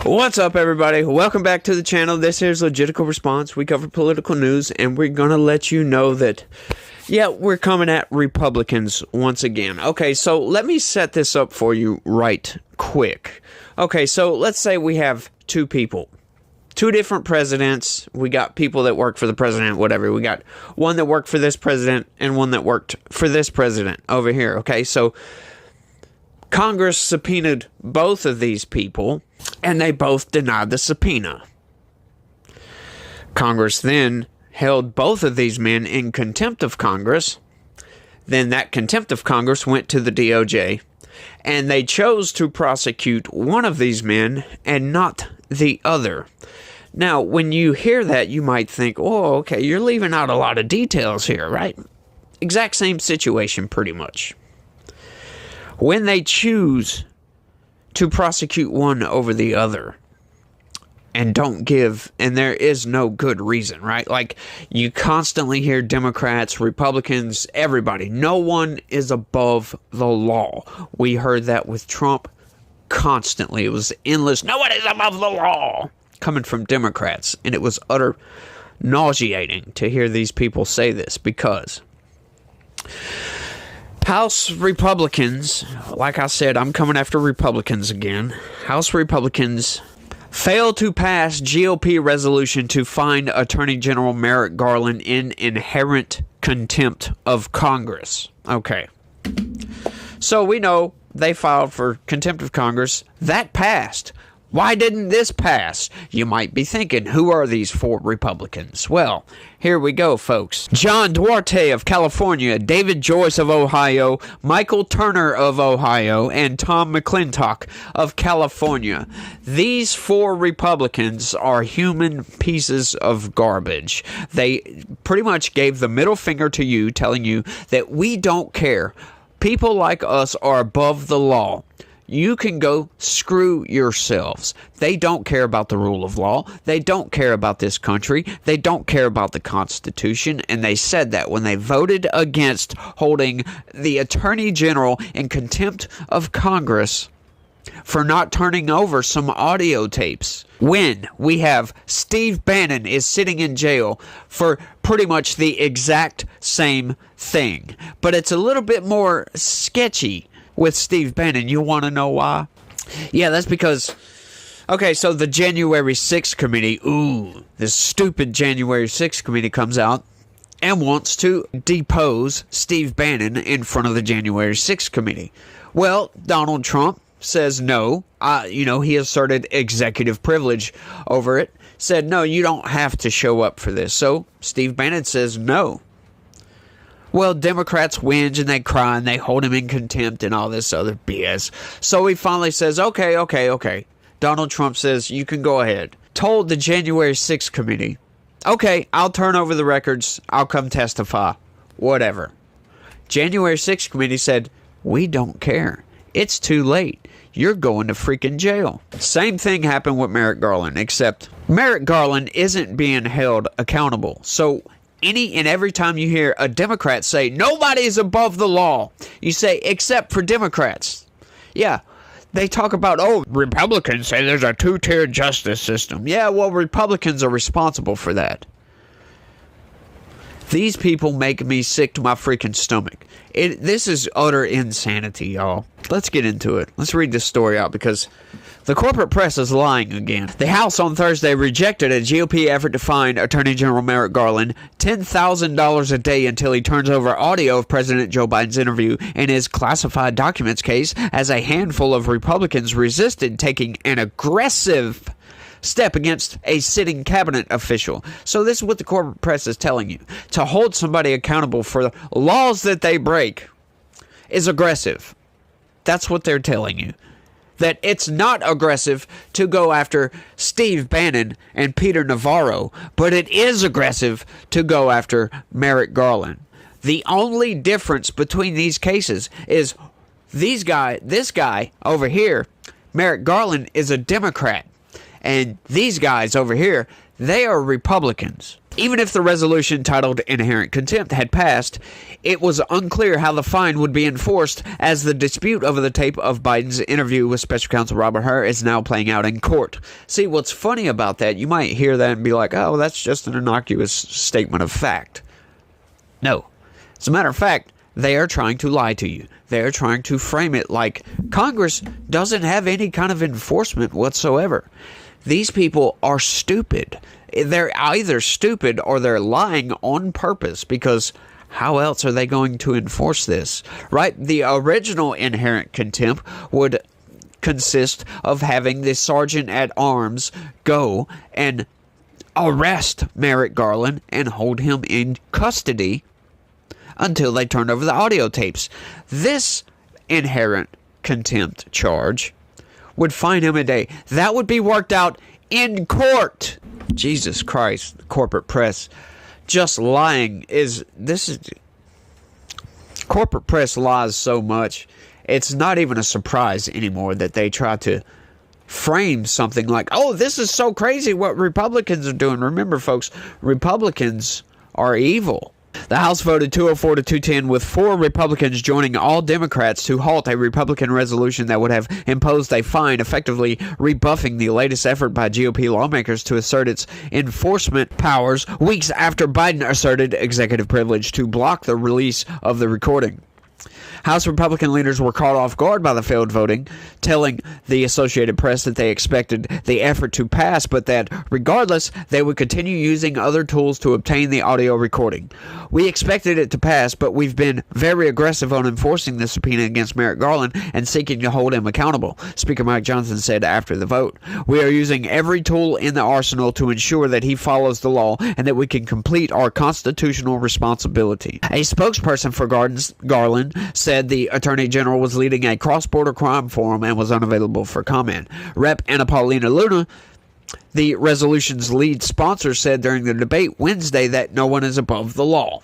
What's up, everybody? Welcome back to the channel. This here's Logistical Response. We cover political news, and we're gonna let you know that, yeah, we're coming at Republicans once again. Okay, so let me set this up for you right quick. Okay, so let's say we have two people. Two different presidents. We got people that work for the president, whatever. We got one that worked for this president and one that worked for this president over here. Okay, so Congress subpoenaed both of these people, and they both denied the subpoena. Congress then held both of these men in contempt of Congress. Then that contempt of Congress went to the DOJ, and they chose to prosecute one of these men and not the other. Now, when you hear that, you might think, oh, okay, you're leaving out a lot of details here, right? Exact same situation, pretty much. When they choose to prosecute one over the other and don't give, and there is no good reason, right? Like, you constantly hear Democrats, Republicans, everybody, no one is above the law. We heard that with Trump constantly. It was endless, no one is above the law, coming from Democrats, and it was utter nauseating to hear these people say this, because House Republicans, like I said, I'm coming after Republicans again. House Republicans failed to pass GOP resolution to find Attorney General Merrick Garland in inherent contempt of Congress. Okay. So we know they filed for contempt of Congress. That passed. Why didn't this pass? You might be thinking, who are these four Republicans? Well, here we go, folks. John Duarte of California, David Joyce of Ohio, Michael Turner of Ohio, and Tom McClintock of California. These four Republicans are human pieces of garbage. They pretty much gave the middle finger to you, telling you that we don't care. People like us are above the law. You can go screw yourselves. They don't care about the rule of law. They don't care about this country. They don't care about the Constitution. And they said that when they voted against holding the Attorney General in contempt of Congress for not turning over some audio tapes. When we have Steve Bannon is sitting in jail for pretty much the exact same thing. But it's a little bit more sketchy with Steve Bannon. You want to know why? Yeah, that's because, okay, so the January 6th committee, this stupid January 6th committee comes out and wants to depose Steve Bannon in front of the January 6th committee. Well, Donald Trump says no. He asserted executive privilege over it. Said, no, you don't have to show up for this. So Steve Bannon says no. Well, Democrats whinge and they cry and they hold him in contempt and all this other BS. So he finally says, okay. Donald Trump says, you can go ahead. Told the January 6th committee, okay, I'll turn over the records. I'll come testify. Whatever. January 6th committee said, we don't care. It's too late. You're going to freaking jail. Same thing happened with Merrick Garland, except Merrick Garland isn't being held accountable. So any and every time you hear a Democrat say, nobody's above the law, you say, except for Democrats. Yeah, they talk about, Republicans say there's a two-tier justice system. Yeah, well, Republicans are responsible for that. These people make me sick to my freaking stomach. This is utter insanity, y'all. Let's get into it. Let's read this story out because the corporate press is lying again. The House on Thursday rejected a GOP effort to fine Attorney General Merrick Garland $10,000 a day until he turns over audio of President Joe Biden's interview in his classified documents case, as a handful of Republicans resisted taking an aggressive step against a sitting cabinet official. So this is what the corporate press is telling you. To hold somebody accountable for the laws that they break is aggressive. That's what they're telling you. That it's not aggressive to go after Steve Bannon and Peter Navarro, but it is aggressive to go after Merrick Garland. The only difference between these cases is this guy over here, Merrick Garland, is a Democrat. And these guys over here, they are Republicans. Even if the resolution titled Inherent Contempt had passed, it was unclear how the fine would be enforced, as the dispute over the tape of Biden's interview with Special Counsel Robert Hur is now playing out in court. See, what's funny about that, you might hear that and be like, oh, that's just an innocuous statement of fact. No. As a matter of fact, they are trying to lie to you. They are trying to frame it like Congress doesn't have any kind of enforcement whatsoever. These people are stupid. They're either stupid or they're lying on purpose, because how else are they going to enforce this, right? The original inherent contempt would consist of having the sergeant at arms go and arrest Merrick Garland and hold him in custody until they turned over the audio tapes. This inherent contempt charge would fine him a day. That would be worked out in court. Jesus Christ, the corporate press just lying corporate press lies so much. It's not even a surprise anymore that they try to frame something like, oh, this is so crazy what Republicans are doing. Remember, folks, Republicans are evil. The House voted 204 to 210, with 4 Republicans joining all Democrats to halt a Republican resolution that would have imposed a fine, effectively rebuffing the latest effort by GOP lawmakers to assert its enforcement powers weeks after Biden asserted executive privilege to block the release of the recording. House Republican leaders were caught off guard by the failed voting, telling the Associated Press that they expected the effort to pass, but that, regardless, they would continue using other tools to obtain the audio recording. We expected it to pass, but we've been very aggressive on enforcing the subpoena against Merrick Garland and seeking to hold him accountable, Speaker Mike Johnson said after the vote. We are using every tool in the arsenal to ensure that he follows the law and that we can complete our constitutional responsibility. A spokesperson for Garland said the Attorney General was leading a cross-border crime forum and was unavailable for comment. Rep. Anna Paulina Luna, the resolution's lead sponsor, said during the debate Wednesday that no one is above the law.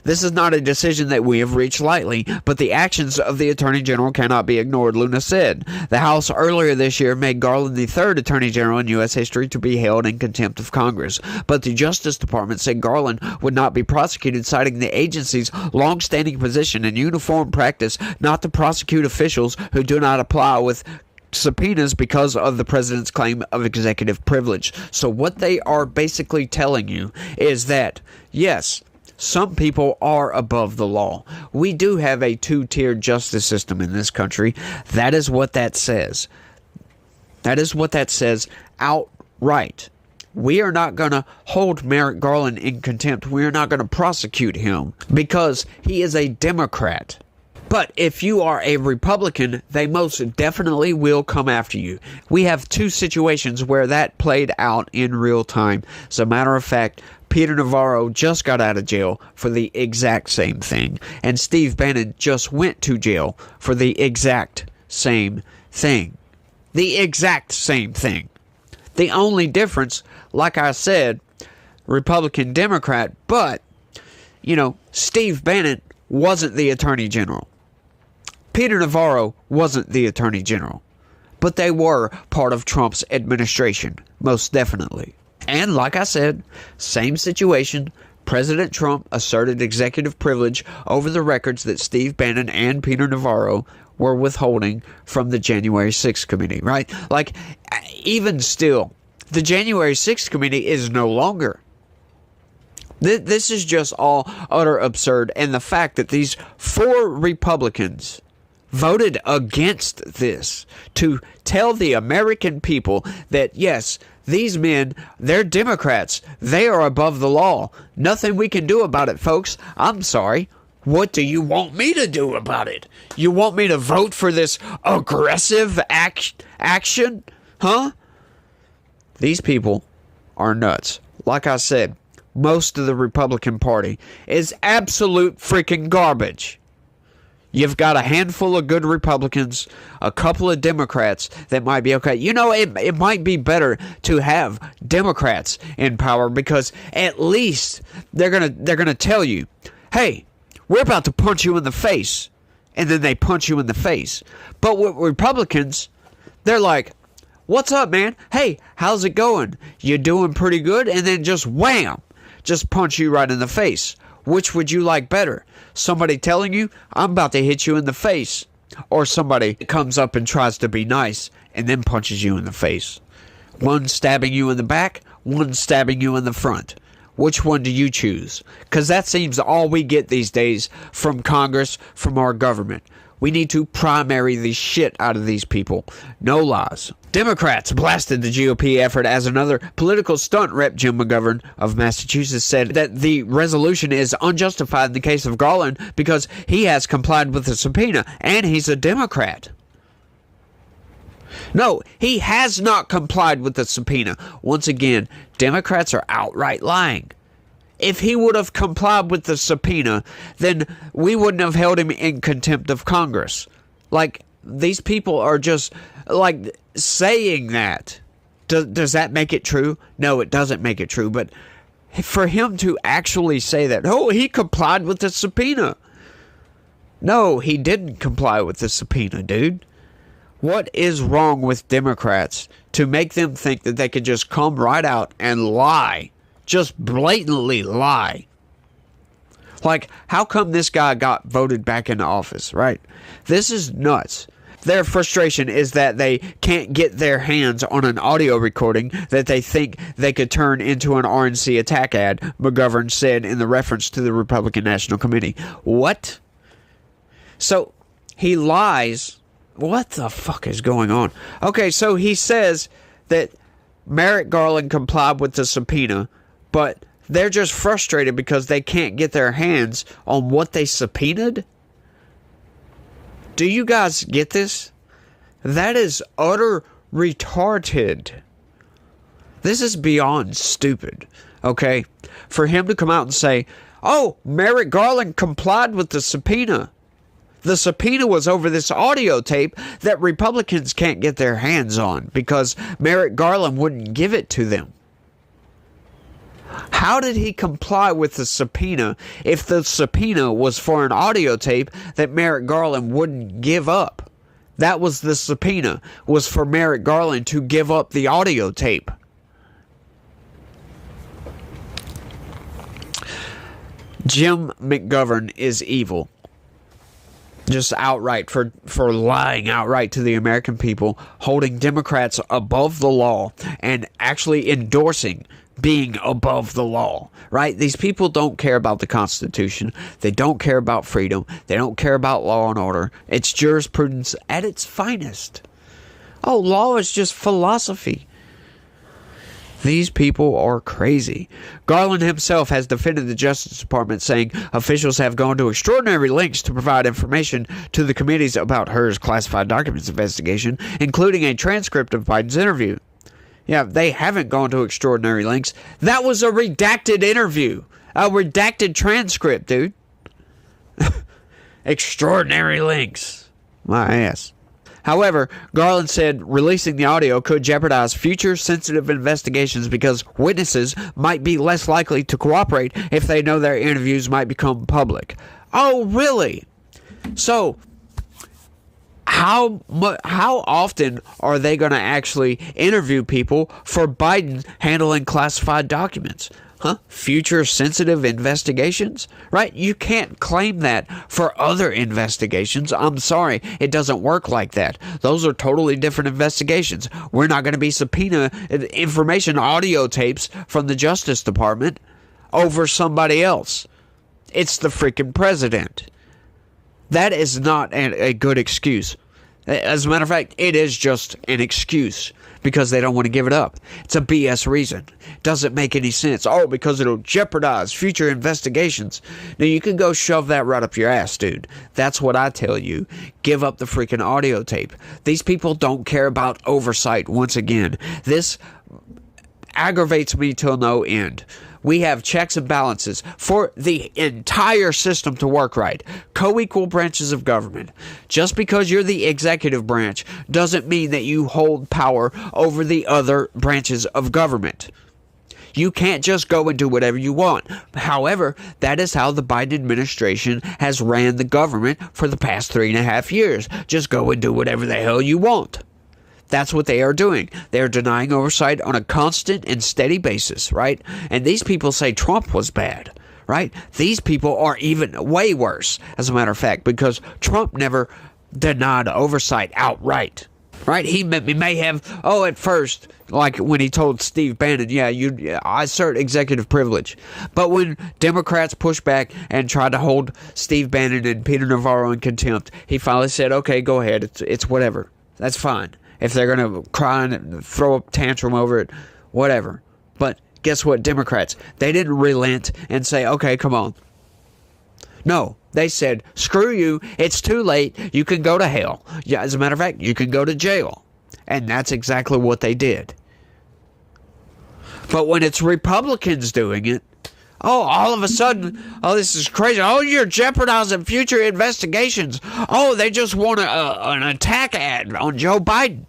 This is not a decision that we have reached lightly, but the actions of the Attorney General cannot be ignored, Luna said. The House earlier this year made Garland the 3rd Attorney General in U.S. history to be held in contempt of Congress, but the Justice Department said Garland would not be prosecuted, citing the agency's long-standing position and uniform practice not to prosecute officials who do not apply with subpoenas because of the president's claim of executive privilege. So what they are basically telling you is that, yes, some people are above the law. We do have a 2-tiered justice system in this country. That is what that says. That is what that says outright. We are not going to hold Merrick Garland in contempt. We are not going to prosecute him because he is a Democrat. But if you are a Republican, they most definitely will come after you. We have 2 situations where that played out in real time. As a matter of fact, Peter Navarro just got out of jail for the exact same thing. And Steve Bannon just went to jail for the exact same thing. The exact same thing. The only difference, like I said, Republican, Democrat, but, Steve Bannon wasn't the Attorney General. Peter Navarro wasn't the Attorney General. But they were part of Trump's administration, most definitely. And like I said, same situation. President Trump asserted executive privilege over the records that Steve Bannon and Peter Navarro were withholding from the January 6th committee, right? Like, even still, the January 6th committee is no longer. This is just all utter absurd. And the fact that these 4 Republicans voted against this to tell the American people that, yes, these men, they're Democrats. They are above the law. Nothing we can do about it, folks. I'm sorry. What do you want me to do about it? You want me to vote for this aggressive action? Huh? These people are nuts. Like I said, most of the Republican Party is absolute freaking garbage. You've got a handful of good Republicans, a couple of Democrats that might be okay. It might be better to have Democrats in power because at least they're gonna tell you, hey, we're about to punch you in the face, and then they punch you in the face. But with Republicans, they're like, what's up, man? Hey, how's it going? You doing pretty good? And then just wham! just punch you right in the face? Which would you like better? Somebody telling you, I'm about to hit you in the face. Or somebody comes up and tries to be nice and then punches you in the face. One stabbing you in the back, one stabbing you in the front. Which one do you choose? Because that seems all we get these days from Congress, from our government. We need to primary the shit out of these people. No lies. Democrats blasted the GOP effort as another political stunt. Rep. Jim McGovern of Massachusetts said that the resolution is unjustified in the case of Garland because he has complied with the subpoena and he's a Democrat. No, he has not complied with the subpoena. Once again, Democrats are outright lying. If he would have complied with the subpoena, then we wouldn't have held him in contempt of Congress. Like, these people are just, like, saying that. Does that make it true? No, it doesn't make it true. But for him to actually say that, oh, he complied with the subpoena. No, he didn't comply with the subpoena, dude. What is wrong with Democrats to make them think that they could just come right out and lie? Just blatantly lie. Like, how come this guy got voted back into office, right? This is nuts. Their frustration is that they can't get their hands on an audio recording that they think they could turn into an RNC attack ad, McGovern said in the reference to the Republican National Committee. What? So, he lies. What the fuck is going on? Okay, so he says that Merrick Garland complied with the subpoena, but they're just frustrated because they can't get their hands on what they subpoenaed? Do you guys get this? That is utter retarded. This is beyond stupid, okay? For him to come out and say, oh, Merrick Garland complied with the subpoena. The subpoena was over this audio tape that Republicans can't get their hands on because Merrick Garland wouldn't give it to them. How did he comply with the subpoena if the subpoena was for an audio tape that Merrick Garland wouldn't give up? That was the subpoena, was for Merrick Garland to give up the audio tape. Jim McGovern is evil. Just outright, for lying outright to the American people, holding Democrats above the law, and actually endorsing being above the law, right? These people don't care about the Constitution. They don't care about freedom. They don't care about law and order. It's jurisprudence at its finest. Oh, law is just philosophy. These people are crazy. Garland himself has defended the Justice Department, saying officials have gone to extraordinary lengths to provide information to the committees about Hur's classified documents investigation, including a transcript of Biden's interview. Yeah, they haven't gone to extraordinary lengths. That was a redacted interview. A redacted transcript, dude. Extraordinary lengths. My ass. However, Garland said releasing the audio could jeopardize future sensitive investigations because witnesses might be less likely to cooperate if they know their interviews might become public. Oh, really? So, how often are they going to actually interview people for Biden handling classified documents? Future sensitive investigations? Right? You can't claim that for other investigations. I'm sorry. It doesn't work like that. Those are totally different investigations. We're not going to be subpoena information audio tapes from the Justice Department over somebody else. It's the freaking president. That is not a good excuse. As a matter of fact, it is just an excuse because they don't want to give it up. It's a BS reason. Doesn't make any sense. Oh, because it'll jeopardize future investigations. Now, you can go shove that right up your ass, dude. That's what I tell you. Give up the freaking audio tape. These people don't care about oversight once again. This aggravates me till no end. We have checks and balances for the entire system to work right. Co-equal branches of government. Just because you're the executive branch doesn't mean that you hold power over the other branches of government. You can't just go and do whatever you want. However, that is how the Biden administration has ran the government for the past 3.5 years. Just go and do whatever the hell you want. That's what they are doing. They are denying oversight on a constant and steady basis, right? And these people say Trump was bad, right? These people are even way worse, as a matter of fact, because Trump never denied oversight outright, right? He may have, at first, like when he told Steve Bannon, I assert executive privilege. But when Democrats pushed back and tried to hold Steve Bannon and Peter Navarro in contempt, he finally said, okay, go ahead. It's whatever. That's fine. If they're going to cry and throw a tantrum over it, whatever. But guess what, Democrats? They didn't relent and say, okay, come on. No, they said, screw you. It's too late. You can go to hell. Yeah, as a matter of fact, you can go to jail. And that's exactly what they did. But when it's Republicans doing it, all of a sudden, this is crazy. You're jeopardizing future investigations. They just want an attack ad on Joe Biden.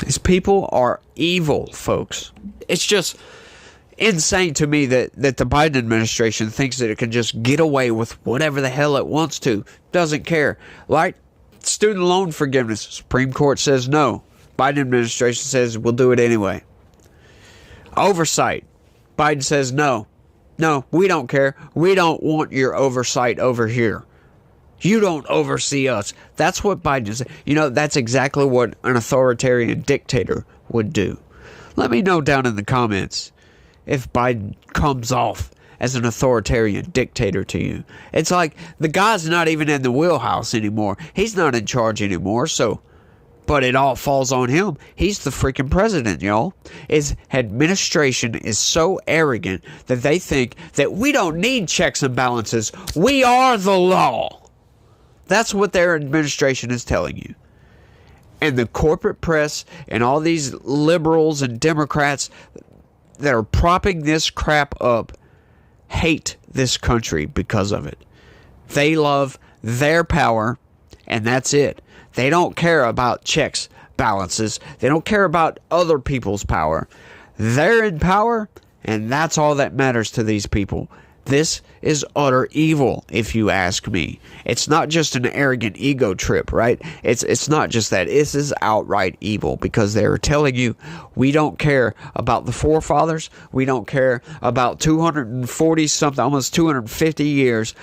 These people are evil, folks. It's just insane to me that the Biden administration thinks that it can just get away with whatever the hell it wants to. Doesn't care. Like student loan forgiveness. Supreme Court says no. Biden administration says we'll do it anyway. Oversight. Biden says no, we don't care. We don't want your oversight over here. You don't oversee us. That's what Biden said. That's exactly what an authoritarian dictator would do. Let me know down in the comments if Biden comes off as an authoritarian dictator to you. It's like the guy's not even in the wheelhouse anymore. He's not in charge anymore, but it all falls on him. He's the freaking president, y'all. His administration is so arrogant that they think that we don't need checks and balances. We are the law. That's what their administration is telling you. And the corporate press and all these liberals and Democrats that are propping this crap up hate this country because of it. They love their power, and that's it. They don't care about checks, balances. They don't care about other people's power. They're in power, and that's all that matters to these people. This is utter evil, if you ask me. It's not just an arrogant ego trip, right? It's not just that. This is outright evil because they're telling you we don't care about the forefathers. We don't care about 240-something, almost 250 years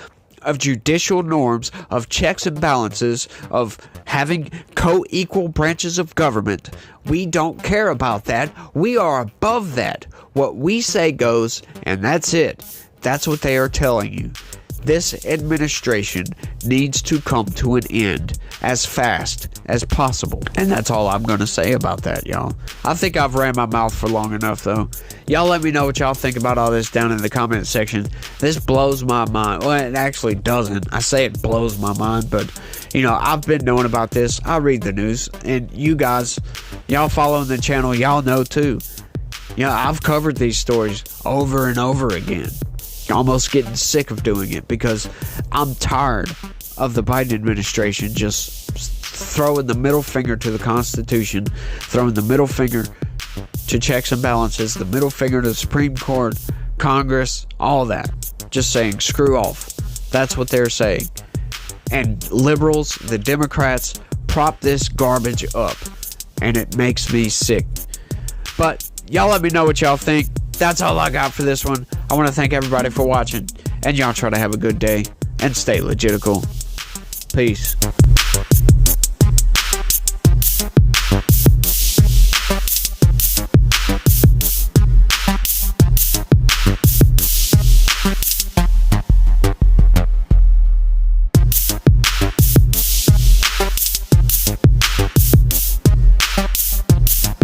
of judicial norms, of checks and balances, of having co-equal branches of government. We don't care about that. We are above that. What we say goes, and that's it. That's what they are telling you. This administration needs to come to an end as fast as possible. And that's all I'm going to say about that, y'all. I think I've ran my mouth for long enough, though. Y'all let me know what y'all think about all this down in the comment section. This blows my mind. Well, it actually doesn't. I say it blows my mind, but, I've been knowing about this. I read the news, and you guys, y'all following the channel, y'all know, too. I've covered these stories over and over again. Almost getting sick of doing it because I'm tired of the Biden administration just throwing the middle finger to the Constitution, throwing the middle finger to checks and balances, the middle finger to the Supreme Court, Congress, all that. Just saying, screw off. That's what they're saying. And liberals, the Democrats, prop this garbage up. And it makes me sick. But y'all let me know what y'all think. That's all I got for this one. I want to thank everybody for watching. And y'all try to have a good day. And stay legitical. Peace.